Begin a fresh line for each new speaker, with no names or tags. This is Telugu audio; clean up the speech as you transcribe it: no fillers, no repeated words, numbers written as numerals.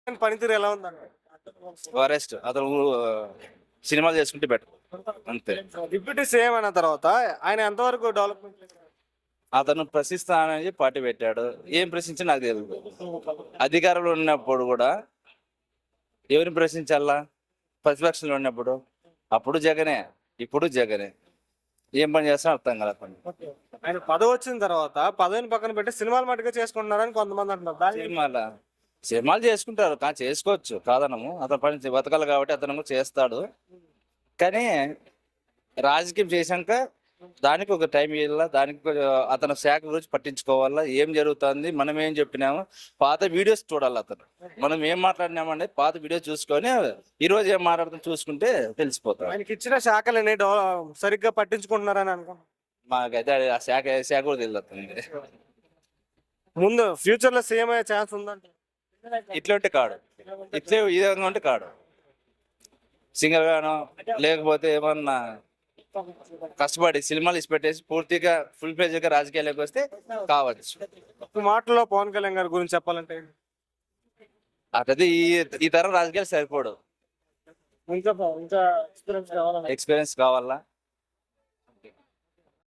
పనితీరు ఎలా ఉందండి?
ఫారెస్ట్ అతను సినిమాలు చేసుకుంటే బెటర్ అంతే.
డిప్యూటీ సీఎం అయిన తర్వాత ఆయన ఎంతవరకు డెవలప్మెంట్ చేశారు?
అతను ప్రశ్నిస్తానని పార్టీ పెట్టాడు. ఏం ప్రశ్నించి నాకు తెలియదు. అధికారంలో ఉన్నప్పుడు కూడా ఎవరిని ప్రశ్నించాలా? ప్రతిపక్షంలో ఉన్నప్పుడు అప్పుడు జగనే, ఇప్పుడు జగనే. ఏం పని చేస్తానో అర్థం కాదు పని.
ఆయన పదవి వచ్చిన తర్వాత పదవిని పక్కన పెట్టి సినిమాలు మట్టుగా చేసుకుంటున్నారని కొంతమంది అంటున్నారు.
సినిమాలు చేసుకుంటారు కానీ చేసుకోవచ్చు కాదనము. అతను పని బతకాలి కాబట్టి అతను చేస్తాడు. కానీ రాజకీయం చేశాక దానికి ఒక టైం ఇవ్వాలా, దానికి అతను శాఖ గురించి పట్టించుకోవాలా, ఏం జరుగుతుంది, మనం ఏం చెప్పినాము, పాత వీడియోస్ చూడాలి. అతను మనం ఏం మాట్లాడినామంటే పాత వీడియో చూసుకొని ఈ రోజు ఏం మాట్లాడుతాం చూసుకుంటే తెలిసిపోతాం.
ఆయనకి ఇచ్చిన శాఖలని సరిగ్గా పట్టించుకుంటున్నారని అనుకో.
మాకైతే ఆ శాఖ కూడా తెలియదు.
ముందు ఫ్యూచర్ లో సీఎం అయ్యే ఛాన్స్ ఉందంటే
ఇట్లా కాడు, ఇట్లే ఈ విధంగా ఉంటే కాడు. సింగర్ గానో లేకపోతే ఏమన్నా కష్టపడి సినిమాలు ఇచ్చి పెట్టేసి పూర్తిగా ఫుల్ పేజ్ గా రాజకీయాలకు వస్తే కావచ్చు.
మాటల్లో పవన్ కళ్యాణ్ గారి గురించి చెప్పాలంటే
అట్లయితే ఈ తరం రాజకీయాలు సరిపోడు.
ఇంకా
ఎక్స్పీరియన్స్ కావాలా.